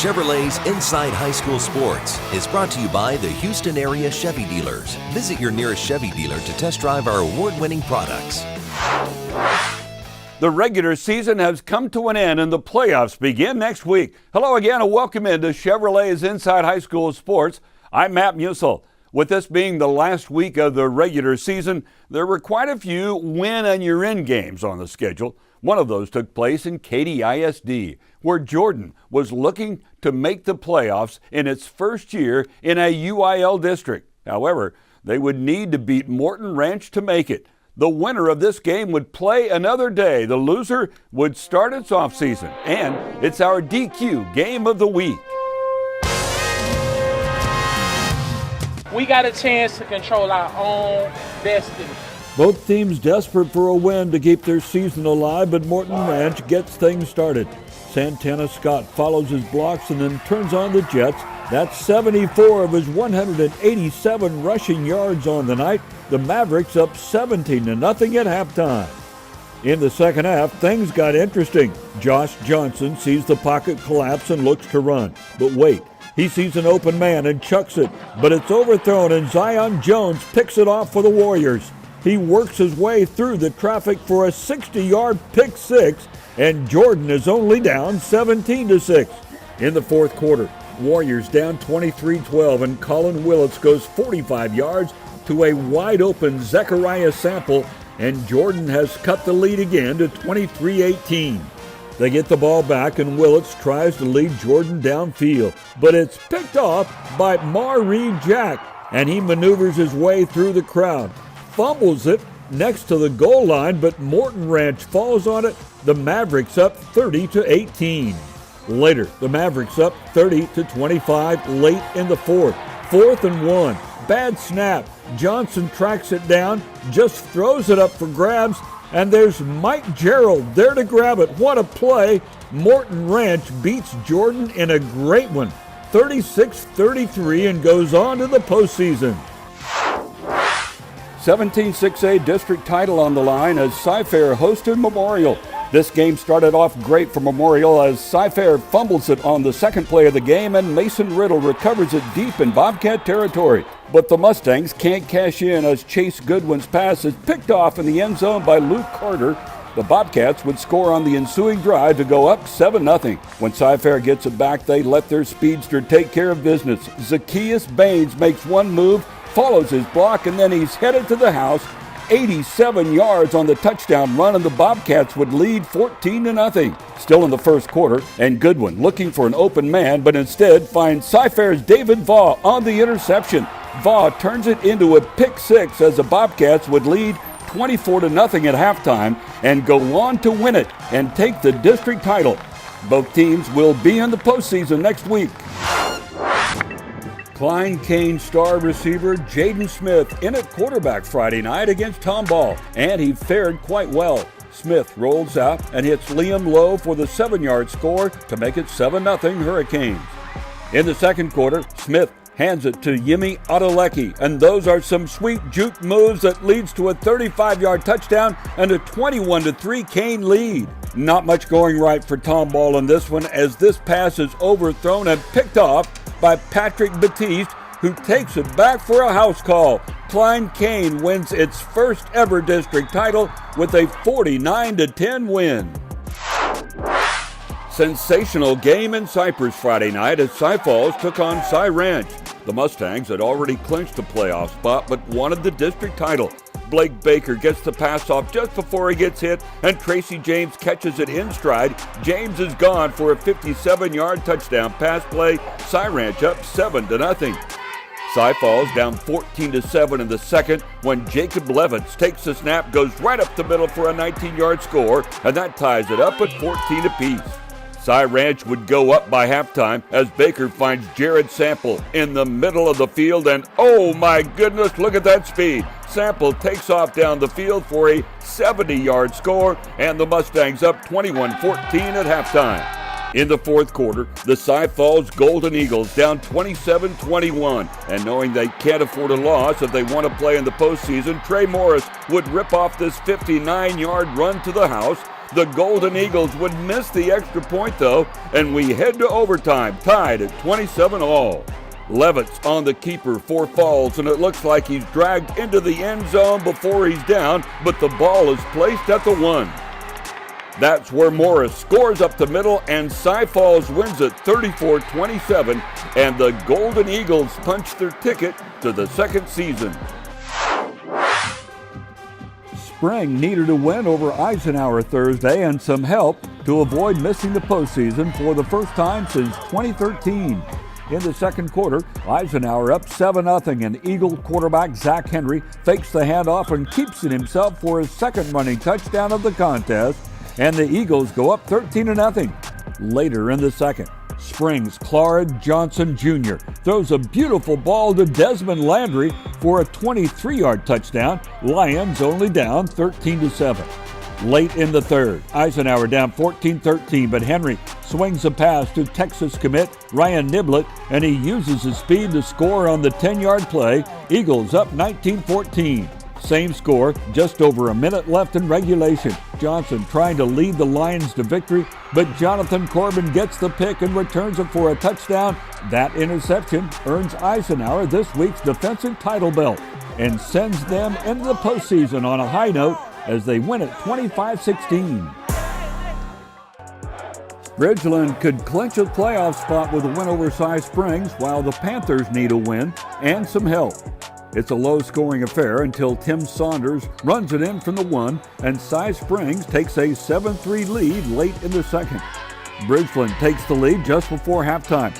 Chevrolet's Inside High School Sports is brought to you by the Houston area Chevy dealers. Visit your nearest Chevy dealer to test drive our award-winning products. The regular season has come to an end and the playoffs begin next week. Hello again and welcome into Chevrolet's Inside High School Sports. I'm Matt Musil. With this being the last week of the regular season, there were quite a few win-and-you're-in games on the schedule. One of those took place in Katy ISD, where Jordan was looking to make the playoffs in its first year in a UIL district. However, they would need to beat Morton Ranch to make it. The winner of this game would play another day. The loser would start its offseason. And it's our DQ Game of the Week. We got a chance to control our own destiny. Both teams desperate for a win to keep their season alive, but Morton Ranch gets things started. Santana Scott follows his blocks and then turns on the Jets. That's 74 of his 187 rushing yards on the night. The Mavericks up 17-0 at halftime. In the second half, things got interesting. Josh Johnson sees the pocket collapse and looks to run. But wait, he sees an open man and chucks it, but it's overthrown and Zion Jones picks it off for the Warriors. He works his way through the traffic for a 60-yard pick six, and Jordan is only down 17-6. In the fourth quarter, Warriors down 23-12, and Colin Willits goes 45 yards to a wide-open Zechariah Sample, and Jordan has cut the lead again to 23-18. They get the ball back, and Willits tries to lead Jordan downfield, but it's picked off by Marie Jack, and he maneuvers his way through the crowd. Fumbles it next to the goal line, but Morton Ranch falls on it. The Mavericks up 30-18. Later, the Mavericks up 30-25 late in the fourth. 4th and 1. Bad snap. Johnson tracks it down, just throws it up for grabs, and there's Mike Gerald there to grab it. What a play. Morton Ranch beats Jordan in a great one, 36-33, and goes on to the postseason. 17-6A district title on the line as Cy-Fair hosted Memorial. This game started off great for Memorial as Cy-Fair fumbles it on the second play of the game and Mason Riddle recovers it deep in Bobcat territory. But the Mustangs can't cash in as Chase Goodwin's pass is picked off in the end zone by Luke Carter. The Bobcats would score on the ensuing drive to go up 7-0. When Cy-Fair gets it back, they let their speedster take care of business. Zacchaeus Baines makes one move, follows his block, and then he's headed to the house. 87 yards on the touchdown run, and the Bobcats would lead 14-0. Still in the first quarter, and Goodwin looking for an open man, but instead finds Cy-Fair's David Vaugh on the interception. Vaugh turns it into a pick six as the Bobcats would lead 24-0 at halftime and go on to win it and take the district title. Both teams will be in the postseason next week. Klein Cain star receiver Jaden Smith in at quarterback Friday night against Tomball, and he fared quite well. Smith rolls out and hits Liam Lowe for the 7-yard score to make it 7-0 Hurricanes. In the second quarter, Smith hands it to Yimi Adelecki, and those are some sweet juke moves that leads to a 35-yard touchdown and a 21-3 Cain lead. Not much going right for Tomball in this one as this pass is overthrown and picked off by Patrick Batiste, who takes it back for a house call. Klein Cain wins its first ever district title with a 49-10 win. Sensational game in Cypress Friday night as Cy Falls took on Cy Ranch. The Mustangs had already clinched a playoff spot but wanted the district title. Blake Baker gets the pass off just before he gets hit, and Tracy James catches it in stride. James is gone for a 57-yard touchdown pass play. Cy Ranch up 7-0. Cy Falls down 14-7 in the second when Jacob Levitz takes the snap, goes right up the middle for a 19-yard score, and that ties it up at 14 apiece. Cy Ranch would go up by halftime as Baker finds Jared Sample in the middle of the field, and oh my goodness, look at that speed. Sample takes off down the field for a 70-yard score, and the Mustangs up 21-14 at halftime. In the fourth quarter, the Cy Falls Golden Eagles down 27-21, and knowing they can't afford a loss if they want to play in the postseason, Trey Morris would rip off this 59-yard run to the house. The Golden Eagles would miss the extra point, though, and we head to overtime, tied at 27 all. Levitt's on the keeper for Falls, and it looks like he's dragged into the end zone before he's down, but the ball is placed at the 1. That's where Morris scores up the middle, and Cy Falls wins it 34-27, and the Golden Eagles punch their ticket to the second season. Spring needed a win over Eisenhower Thursday and some help to avoid missing the postseason for the first time since 2013. In the second quarter, Eisenhower up 7-0, and Eagle quarterback Zach Henry fakes the handoff and keeps it himself for his second running touchdown of the contest, and the Eagles go up 13-0. Later in the second, Spring's Claude Johnson Jr. throws a beautiful ball to Desmond Landry for a 23-yard touchdown. Lions only down 13-7. Late in the third, Eisenhower down 14-13, but Henry swings a pass to Texas commit Ryan Niblett, and he uses his speed to score on the 10-yard play. Eagles up 19-14. Same score, just over a minute left in regulation. Johnson trying to lead the Lions to victory, but Jonathan Corbin gets the pick and returns it for a touchdown. That interception earns Eisenhower this week's defensive title belt and sends them into the postseason on a high note as they win it 25-16. Bridgeland could clinch a playoff spot with a win over Cy Springs, while the Panthers need a win and some help. It's a low-scoring affair until Tim Saunders runs it in from the 1, and Cy Springs takes a 7-3 lead late in the second. Bridgeland takes the lead just before halftime.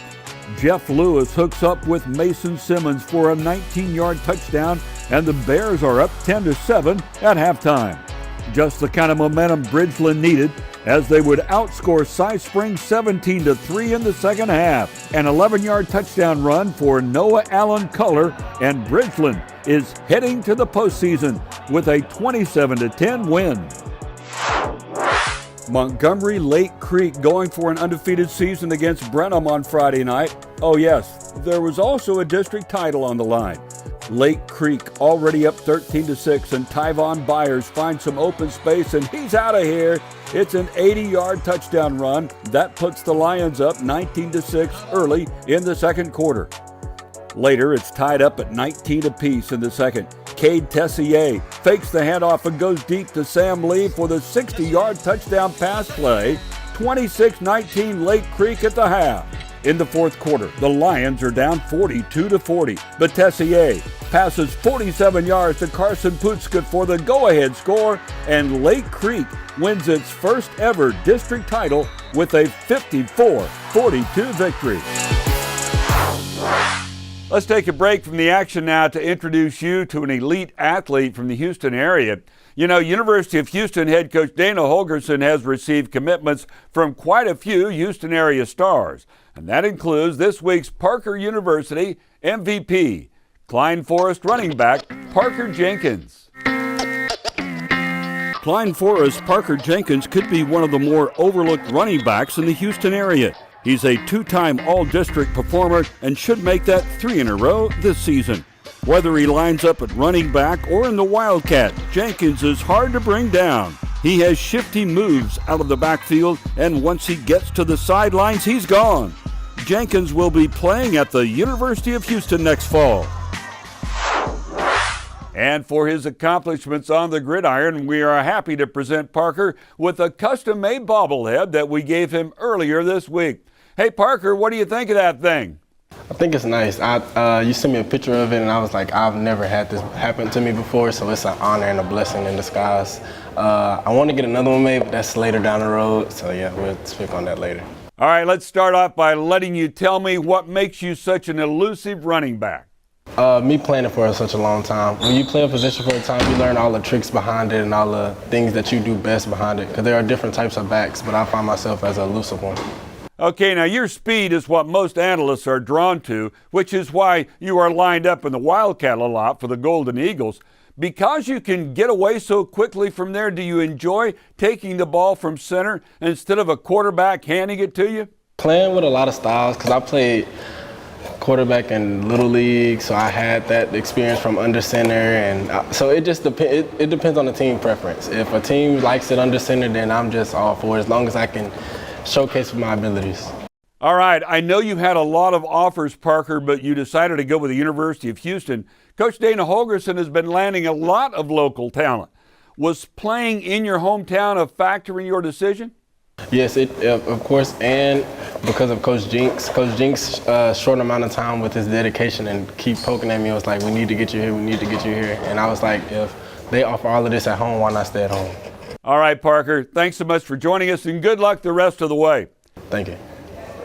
Jeff Lewis hooks up with Mason Simmons for a 19-yard touchdown, and the Bears are up 10-7 at halftime. Just the kind of momentum Bridgeland needed, as they would outscore Cy Springs 17-3 in the second half. An 11-yard touchdown run for Noah Allen Culler, and Bridgeland is heading to the postseason with a 27-10 win. Montgomery Lake Creek going for an undefeated season against Brenham on Friday night. Oh yes, there was also a district title on the line. Lake Creek already up 13-6, and Tyvon Byers finds some open space, and he's out of here. It's an 80-yard touchdown run. That puts the Lions up 19-6 early in the second quarter. Later, it's tied up at 19 apiece in the second. Cade Tessier fakes the handoff and goes deep to Sam Lee for the 60-yard touchdown pass play. 26-19 Lake Creek at the half. In the fourth quarter, the Lions are down 42-40, but Tessier passes 47 yards to Carson Putzka for the go-ahead score, and Lake Creek wins its first ever district title with a 54-42 victory. Let's take a break from the action now to introduce you to an elite athlete from the Houston area. You know, University of Houston head coach Dana Holgerson has received commitments from quite a few Houston area stars, and that includes this week's Parker University MVP, Klein Forest running back Parker Jenkins. Klein Forest Parker Jenkins could be one of the more overlooked running backs in the Houston area. He's a two-time all-district performer and should make that 3 in a row this season. Whether he lines up at running back or in the Wildcat, Jenkins is hard to bring down. He has shifty moves out of the backfield, and once he gets to the sidelines, he's gone. Jenkins will be playing at the University of Houston next fall. And for his accomplishments on the gridiron, we are happy to present Parker with a custom-made bobblehead that we gave him earlier this week. Hey, Parker, what do you think of that thing? I think it's nice. You sent me a picture of it, and I was like, I've never had this happen to me before, so it's an honor and a blessing in disguise. I want to get another one made, but that's later down the road, so yeah, we'll speak on that later. All right, let's start off by letting you tell me what makes you such an elusive running back. Me playing it for such a long time. When you play a position for a time, you learn all the tricks behind it and all the things that you do best behind it, because there are different types of backs, but I find myself as an elusive one. Okay, now your speed is what most analysts are drawn to, which is why you are lined up in the Wildcat a lot for the Golden Eagles. Because you can get away so quickly from there, do you enjoy taking the ball from center instead of a quarterback handing it to you? Playing with a lot of styles, because I played quarterback in Little League, so I had that experience from under center, and so it just it depends on the team preference. If a team likes it under center, then I'm just all for it, as long as I can showcase my abilities. All right, I know you had a lot of offers, Parker, but you decided to go with the University of Houston. Coach Dana Holgorsen has been landing a lot of local talent. Was playing in your hometown a factor in your decision? Yes, of course, and because of Coach Jinks. Coach Jinks, short amount of time with his dedication and keep poking at me, it was like, we need to get you here, we need to get you here. And I was like, if they offer all of this at home, why not stay at home? All right, Parker, thanks so much for joining us, and good luck the rest of the way. Thank you.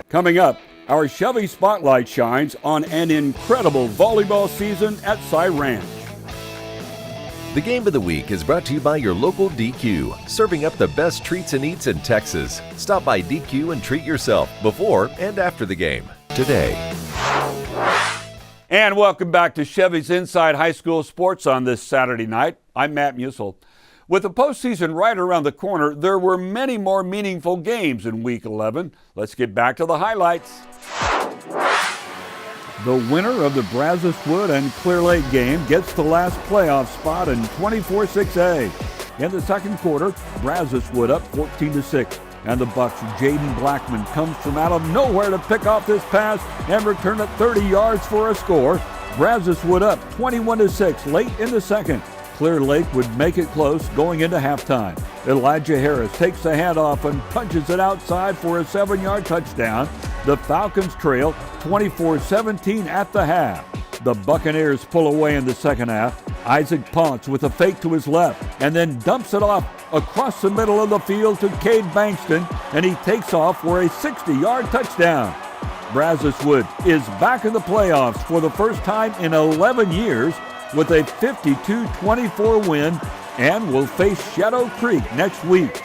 Coming up, our Chevy Spotlight shines on an incredible volleyball season at Cy Ranch. The Game of the Week is brought to you by your local DQ, serving up the best treats and eats in Texas. Stop by DQ and treat yourself before and after the game today. And welcome back to Chevy's Inside High School Sports on this Saturday night. I'm Matt Musil. With the postseason right around the corner, there were many more meaningful games in Week 11. Let's get back to the highlights. The winner of the Brazos Wood and Clear Lake game gets the last playoff spot in 24-6A. In the second quarter, Brazos Wood up 14-6. And the Bucks' Jaden Blackman comes from out of nowhere to pick off this pass and return it 30 yards for a score. Brazos Wood up 21-6 late in the second. Clear Lake would make it close going into halftime. Elijah Harris takes the handoff and punches it outside for a 7-yard touchdown. The Falcons trail 24-17 at the half. The Buccaneers pull away in the second half. Isaac Ponce with a fake to his left and then dumps it off across the middle of the field to Cade Bankston, and he takes off for a 60-yard touchdown. Brazos Wood is back in the playoffs for the first time in 11 years with a 52-24 win and will face Shadow Creek next week.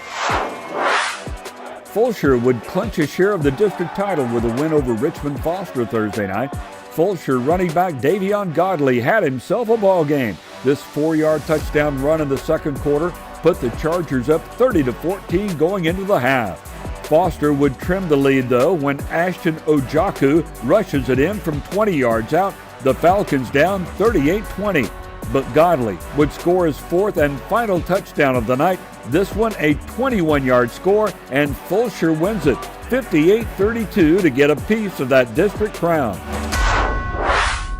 Fulshire would clinch a share of the district title with a win over Richmond Foster Thursday night. Fulshire running back Davion Godley had himself a ball game. This 4-yard touchdown run in the second quarter put the Chargers up 30-14 going into the half. Foster would trim the lead though when Ashton Ojaku rushes it in from 20 yards out. The Falcons down 38-20, but Godley would score his fourth and final touchdown of the night. This one a 21-yard score, and Fulshire wins it 58-32 to get a piece of that district crown.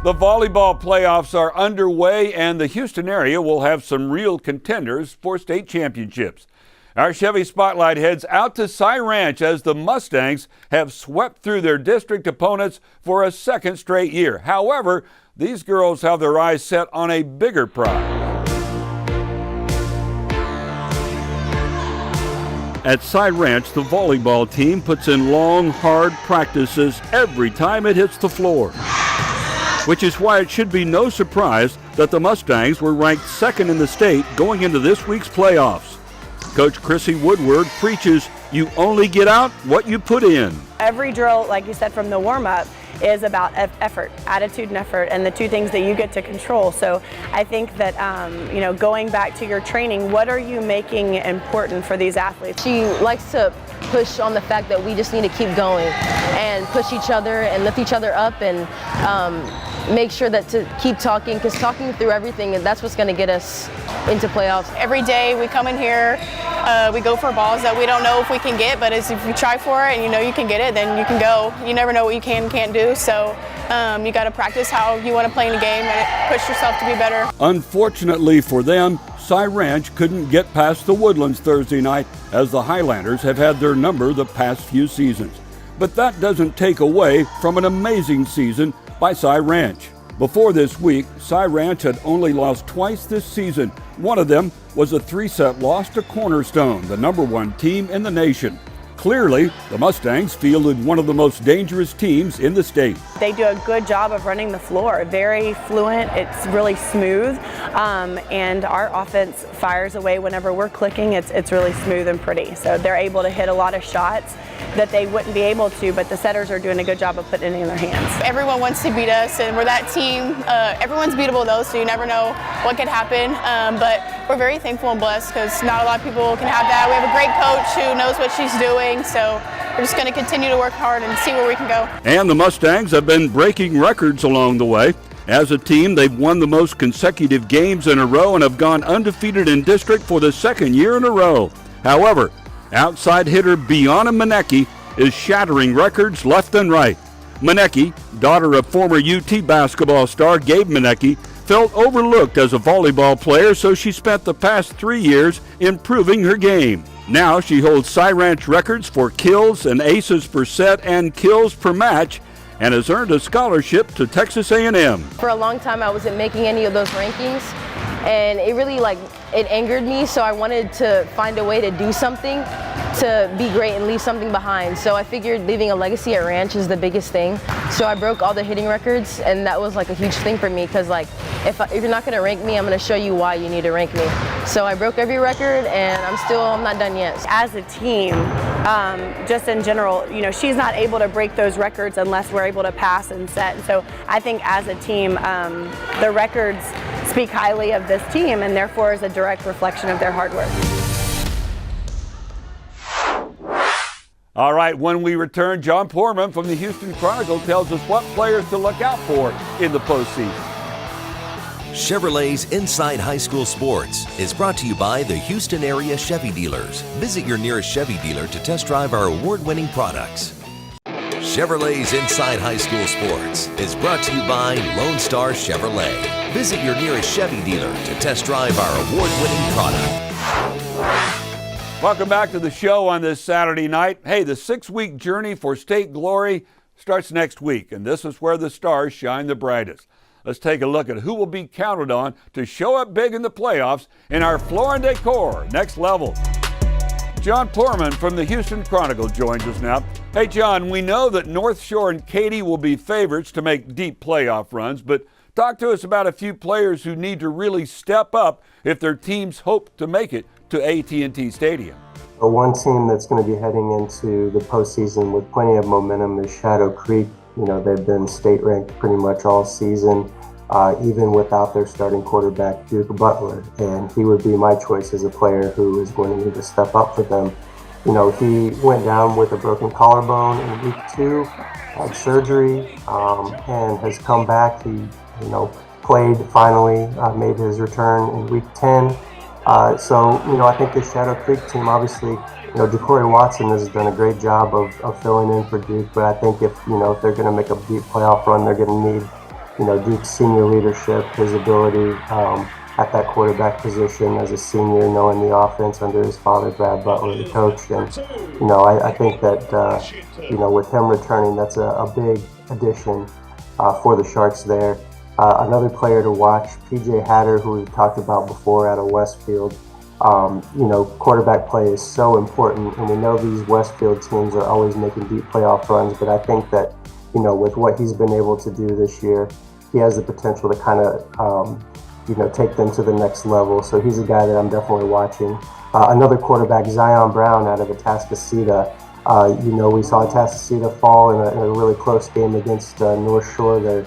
The volleyball playoffs are underway, and the Houston area will have some real contenders for state championships. Our Chevy Spotlight heads out to Cy Ranch as the Mustangs have swept through their district opponents for a second straight year. However, these girls have their eyes set on a bigger prize. At Cy Ranch, the volleyball team puts in long, hard practices every time it hits the floor, which is why it should be no surprise that the Mustangs were ranked second in the state going into this week's playoffs. Coach Chrissy Woodward preaches, you only get out what you put in. Every drill, like you said, from the warm-up is about effort, attitude and effort, and the two things that you get to control. So I think that, going back to your training, what are you making important for these athletes? She likes to push on the fact that we just need to keep going and push each other and lift each other up and make sure that to keep talking, because talking through everything, that's what's going to get us into playoffs. Every day we come in here, we go for balls that we don't know if we can get, but if you try for it and you know you can get it, then you can go. You never know what you can and can't do, so you got to practice how you want to play in the game and push yourself to be better. Unfortunately for them, Cy Ranch couldn't get past the Woodlands Thursday night, as the Highlanders have had their number the past few seasons. But that doesn't take away from an amazing season by Cy Ranch. Before this week, Cy Ranch had only lost twice this season. One of them was a 3-set loss to Cornerstone, the number 1 team in the nation. Clearly, the Mustangs fielded one of the most dangerous teams in the state. They do a good job of running the floor, very fluent, it's really smooth, and our offense fires away whenever we're clicking. It's really smooth and pretty. So they're able to hit a lot of shots that they wouldn't be able to, but the setters are doing a good job of putting it in their hands. Everyone wants to beat us, and we're that team. Everyone's beatable though, so you never know what could happen, but we're very thankful and blessed because not a lot of people can have that. We have a great coach who knows what she's doing, so we're just going to continue to work hard and see where we can go. And the Mustangs have been breaking records along the way. As a team, they've won the most consecutive games in a row and have gone undefeated in district for the second year in a row. However, outside hitter Bianna Manecki is shattering records left and right. Manecki, daughter of former UT basketball star Gabe Manecki, felt overlooked as a volleyball player, so she spent the past 3 years improving her game. Now she holds Cy Ranch records for kills and aces per set and kills per match, and has earned a scholarship to Texas A&M. For a long time, I wasn't making any of those rankings, and it really it angered me, so I wanted to find a way to do something to be great and leave something behind. So I figured leaving a legacy at Ranch is the biggest thing. So I broke all the hitting records, and that was a huge thing for me, because if you're not gonna rank me, I'm gonna show you why you need to rank me. So I broke every record, and I'm not done yet. As a team, just in general, she's not able to break those records unless we're able to pass and set. And so I think as a team, the records speak highly of this team, and therefore is a direct reflection of their hard work. All right, when we return, John Poorman from the Houston Chronicle tells us what players to look out for in the postseason. Chevrolet's Inside High School Sports is brought to you by the Houston area Chevy dealers. Visit your nearest Chevy dealer to test drive our award-winning products. Chevrolet's Inside High School Sports is brought to you by Lone Star Chevrolet. Visit your nearest Chevy dealer to test drive our award-winning product. Welcome back to the show on this Saturday night. Hey, the 6-week journey for state glory starts next week, and this is where the stars shine the brightest. Let's take a look at who will be counted on to show up big in the playoffs in our Floor and Decor Next Level. John Poorman from the Houston Chronicle joins us now. Hey, John, we know that North Shore and Katy will be favorites to make deep playoff runs, but talk to us about a few players who need to really step up if their teams hope to make it to AT&T Stadium. One team that's going to be heading into the postseason with plenty of momentum is Shadow Creek. They've been state ranked pretty much all season, even without their starting quarterback, Duke Butler. And he would be my choice as a player who is going to need to step up for them. He went down with a broken collarbone in week 2, had surgery, and has come back. He, played finally, made his return in week 10. I think the Shadow Creek team, obviously, Jacory Watson has done a great job of filling in for Duke, but I think if they're going to make a deep playoff run, they're going to need, Duke's senior leadership, his ability at that quarterback position as a senior, knowing the offense under his father, Brad Butler, the coach. And, I think that, with him returning, that's a big addition for the Sharks there. Another player to watch, PJ Hatter, who we've talked about before out of Westfield. Quarterback play is so important, and we know these Westfield teams are always making deep playoff runs, but I think that, with what he's been able to do this year, he has the potential to kind of, take them to the next level. So he's a guy that I'm definitely watching. Another quarterback, Zion Brown out of Atascocita. We saw Atascocita fall in a really close game against North Shore, their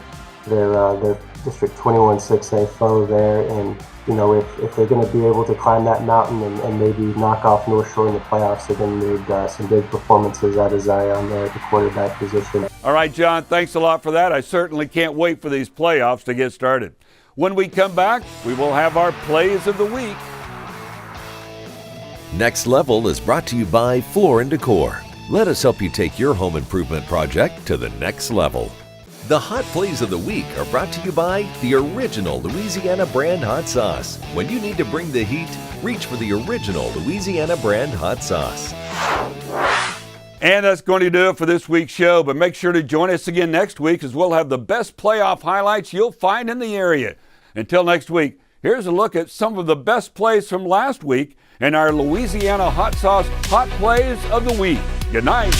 District 21 6A foe there, and if they're going to be able to climb that mountain and maybe knock off North Shore in the playoffs, they're going to need some big performances out of Zion there at the quarterback position. All right, John, thanks a lot for that. I certainly can't wait for these playoffs to get started. When we come back, we will have our Plays of the Week. Next Level is brought to you by Floor and Decor. Let us help you take your home improvement project to the next level. The Hot Plays of the Week are brought to you by the original Louisiana brand hot sauce. When you need to bring the heat, reach for the original Louisiana brand hot sauce. And that's going to do it for this week's show, but make sure to join us again next week as we'll have the best playoff highlights you'll find in the area. Until next week, here's a look at some of the best plays from last week and our Louisiana Hot Sauce Hot Plays of the Week. Good night.